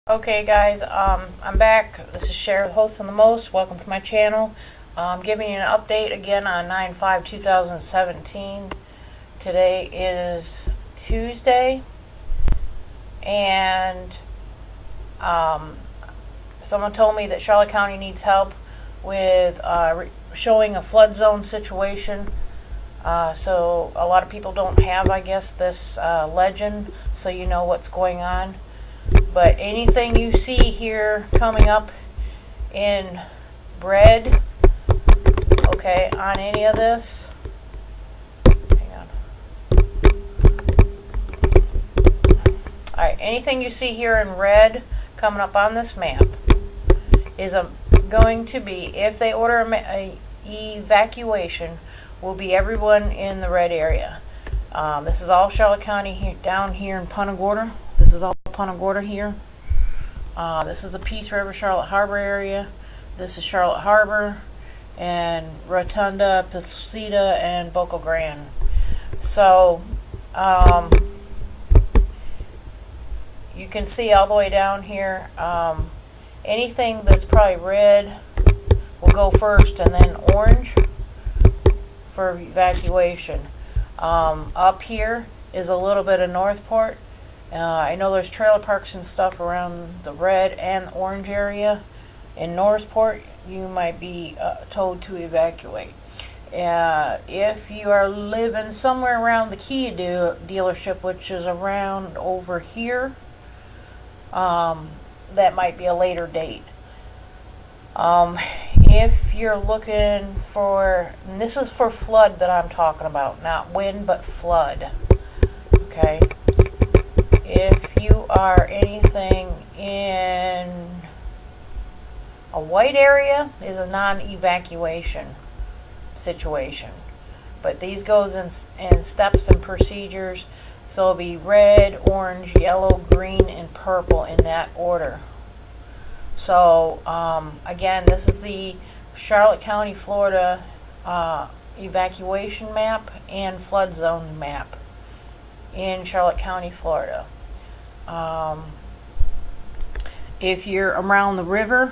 Okay guys, I'm back. This is Cher, the host on the most. Welcome to my channel. I'm giving you an update again on 9/5/2017. Today is Tuesday, and someone told me that Charlotte County needs help with showing a flood zone situation. So a lot of people don't have, I guess, this legend, so you know what's going on. But anything you see here coming up in red, okay, on any of this, hang on. Alright, anything you see here in red coming up on this map is going to be, if they order a evacuation, will be everyone in the red area. This is all Charlotte County here, down here in Punta Gorda. This is all Punta Gorda here. This is the Peace River, Charlotte Harbor area. This is Charlotte Harbor and Rotunda, Placida, and Boca Grande. So you can see all the way down here. Anything that's probably red will go first, and then orange for evacuation. Up here is a little bit of Northport. I know there's trailer parks and stuff around the red and orange area. In Northport, you might be told to evacuate. If you are living somewhere around the Kia dealership, which is around over here, that might be a later date. If you're looking for, and this is for flood that I'm talking about, not wind, but flood. Okay. If you are anything in a white area, is a non-evacuation situation. But these goes in steps and procedures. So it'll be red, orange, yellow, green, and purple in that order. So again, this is the Charlotte County, Florida evacuation map and flood zone map in Charlotte County, Florida. If you're around the river,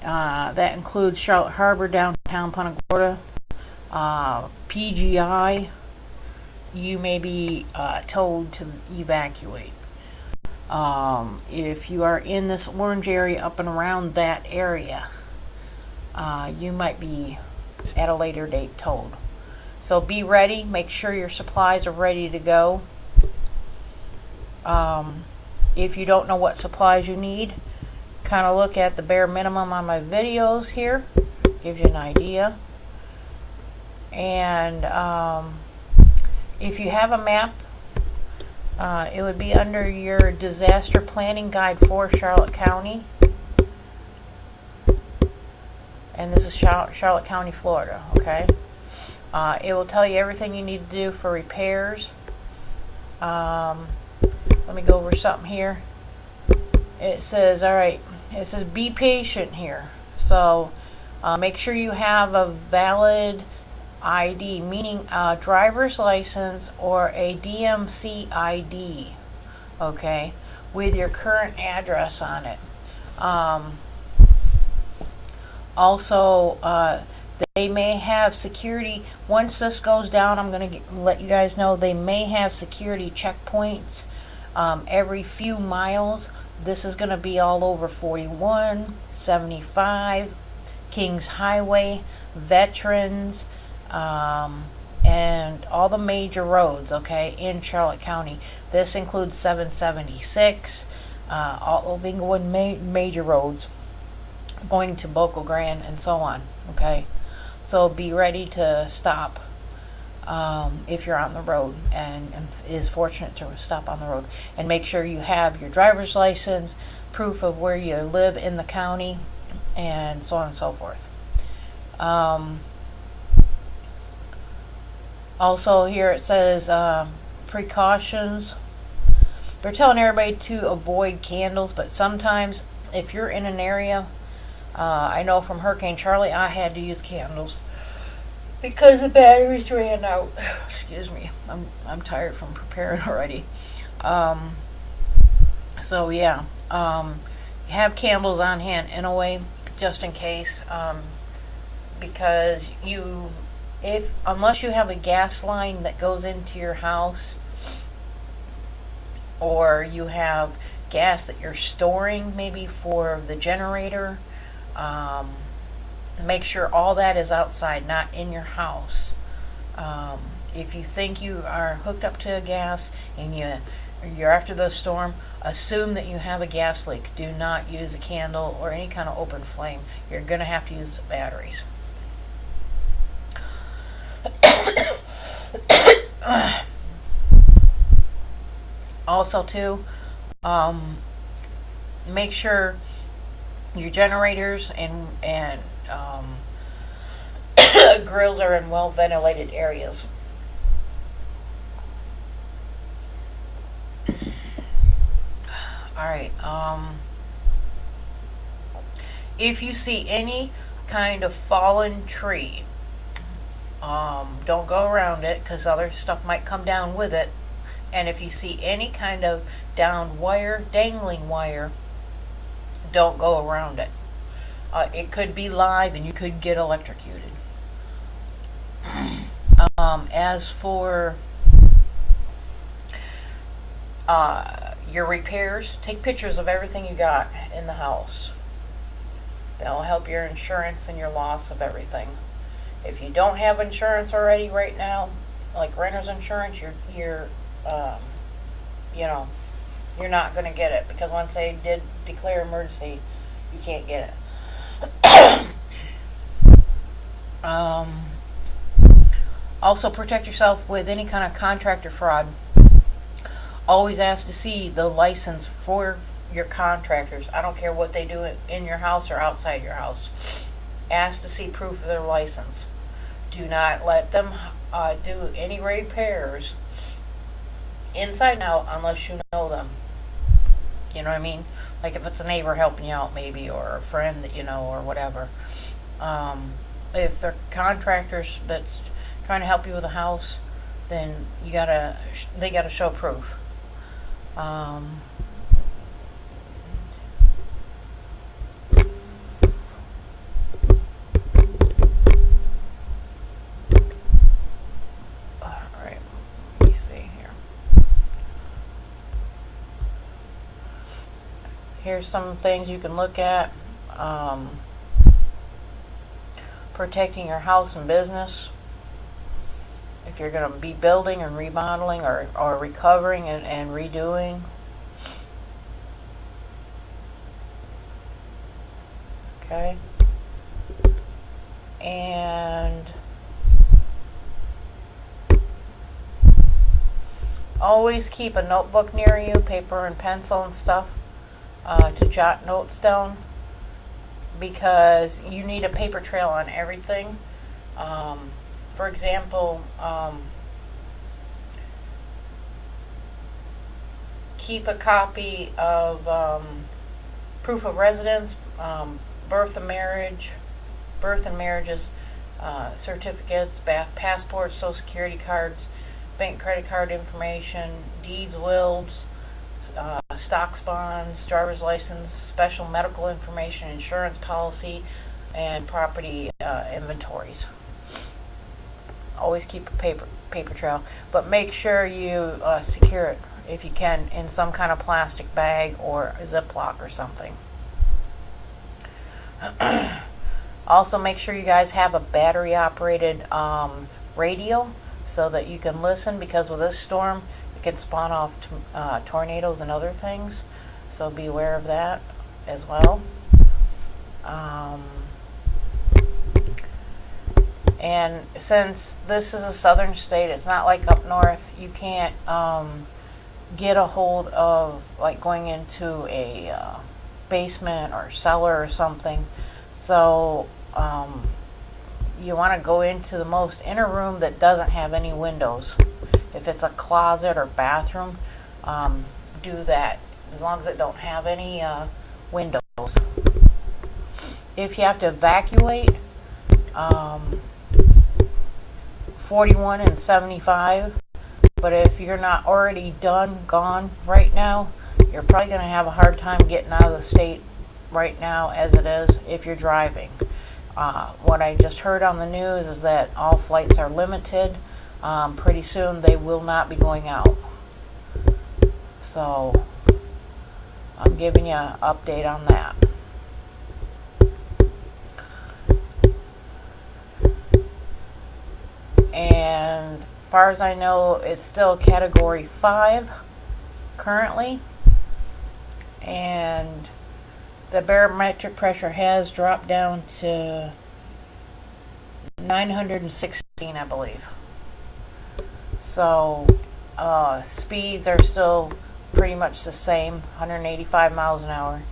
that includes Charlotte Harbor, downtown Punta Gorda, PGI, you may be told to evacuate. If you are in this orange area up and around that area, you might be at a later date told. So be ready. Make sure your supplies are ready to go. If you don't know what supplies you need, kind of look at the bare minimum on my videos here. Gives you an idea. And if you have a map, it would be under your disaster planning guide for Charlotte County. And this is Charlotte County, Florida, okay? It will tell you everything you need to do for repairs. Let me go over something here. It says, alright, it says be patient here. So make sure you have a valid ID, meaning a driver's license or a DMC ID, okay, with your current address on it. Also, they may have security. Once this goes down, I'm going to let you guys know they may have security checkpoints every few miles. This is going to be all over 41, 75, Kings Highway, Veterans, and all the major roads, okay, in Charlotte County. This includes 776, all of Inglewood major roads, going to Boca Grande, and so on, okay? So be ready to stop if you're on the road and is fortunate to stop on the road. And make sure you have your driver's license, proof of where you live in the county, and so on and so forth. Also here it says precautions. They're telling everybody to avoid candles, but sometimes if you're in an area, I know from Hurricane Charlie I had to use candles because the batteries ran out. Excuse me, I'm tired from preparing already. So yeah, Have candles on hand in a way, just in case, because unless you have a gas line that goes into your house, or you have gas that you're storing maybe for the generator, make sure all that is outside, not in your house. If you think you are hooked up to a gas and you're after the storm, assume that you have a gas leak. Do not use a candle or any kind of open flame. You're going to have to use batteries. Also, too, make sure your generators and grills are in well ventilated areas. Alright, if you see any kind of fallen tree, don't go around it, because other stuff might come down with it. And if you see any kind of downed wire, dangling wire, don't go around it. It could be live and you could get electrocuted. As for your repairs, take pictures of everything you got in the house. That'll help your insurance and your loss of everything. If you don't have insurance already right now, like renter's insurance, you're not going to get it, because once they did declare emergency, you can't get it. Also, protect yourself with any kind of contractor fraud. Always ask to see the license for your contractors. I don't care what they do in your house or outside your house. Ask to see proof of their license. Do not let them do any repairs inside and out unless you know them. You know what I mean? Like if it's a neighbor helping you out maybe, or a friend that you know, or whatever. If they're contractors that's trying to help you with a house, then they gotta show proof. Alright, let me see here. Here's some things you can look at. Protecting your house and business. If you're going to be building and remodeling, or recovering and redoing. Okay. And always keep a notebook near you, paper and pencil and stuff, to jot notes down, because you need a paper trail on everything. For example, keep a copy of proof of residence, birth and marriages, certificates, passports, social security cards, bank credit card information, deeds, wills, stocks, bonds, driver's license, special medical information, insurance policy, and property inventories. Always keep a paper trail, but make sure you secure it, if you can, in some kind of plastic bag or a Ziploc or something. Also, make sure you guys have a battery operated radio so that you can listen, because with this storm it can spawn off tornadoes and other things, so be aware of that as well. And since this is a southern state, it's not like up north. You can't get a hold of, like, going into a basement or cellar or something. So you want to go into the most inner room that doesn't have any windows. If it's a closet or bathroom, do that, as long as it don't have any windows. If you have to evacuate, 41 and 75, but if you're not already gone right now, you're probably going to have a hard time getting out of the state right now as it is if you're driving. What I just heard on the news is that all flights are limited. Pretty soon they will not be going out. So I'm giving you an update on that. And as far as I know, it's still Category 5 currently. And the barometric pressure has dropped down to 916, I believe. So speeds are still pretty much the same, 185 miles an hour.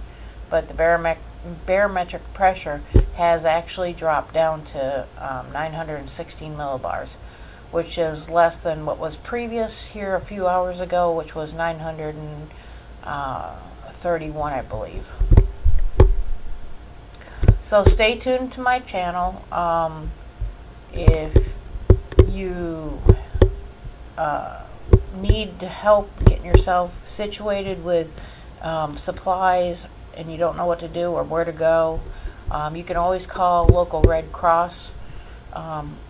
But the barometric pressure has actually dropped down to 916 millibars, which is less than what was previous here a few hours ago, which was 931, I believe. So stay tuned to my channel. If you need help getting yourself situated with supplies and you don't know what to do or where to go, you can always call local Red Cross.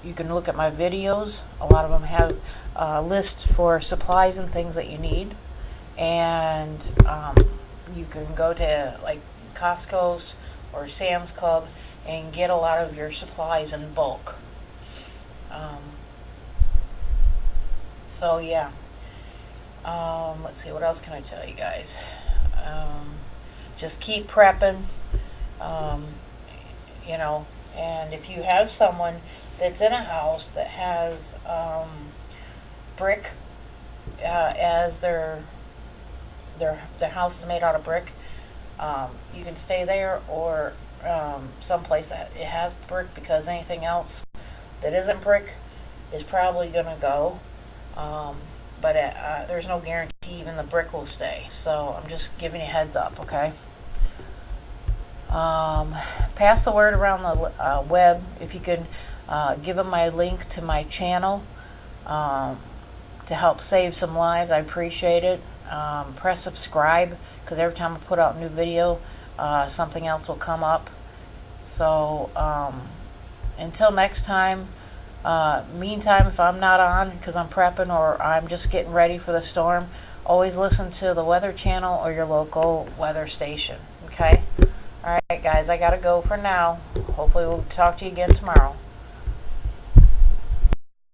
You can look at my videos. A lot of them have a list for supplies and things that you need. And you can go to like Costco's or Sam's Club and get a lot of your supplies in bulk. So yeah. Let's see, what else can I tell you guys? Just keep prepping. You know, and if you have someone that's in a house that has brick as their house is made out of brick, you can stay there, or someplace that it has brick, because anything else that isn't brick is probably gonna go. But there's no guarantee even the brick will stay. So I'm just giving you a heads up, okay? Pass the word around the web. If you could give them my link to my channel to help save some lives, I appreciate it. Press subscribe, because every time I put out a new video, something else will come up. So until next time, meantime, if I'm not on because I'm prepping or I'm just getting ready for the storm, always listen to the Weather Channel or your local weather station. Okay? Alright guys, I gotta go for now. Hopefully we'll talk to you again tomorrow.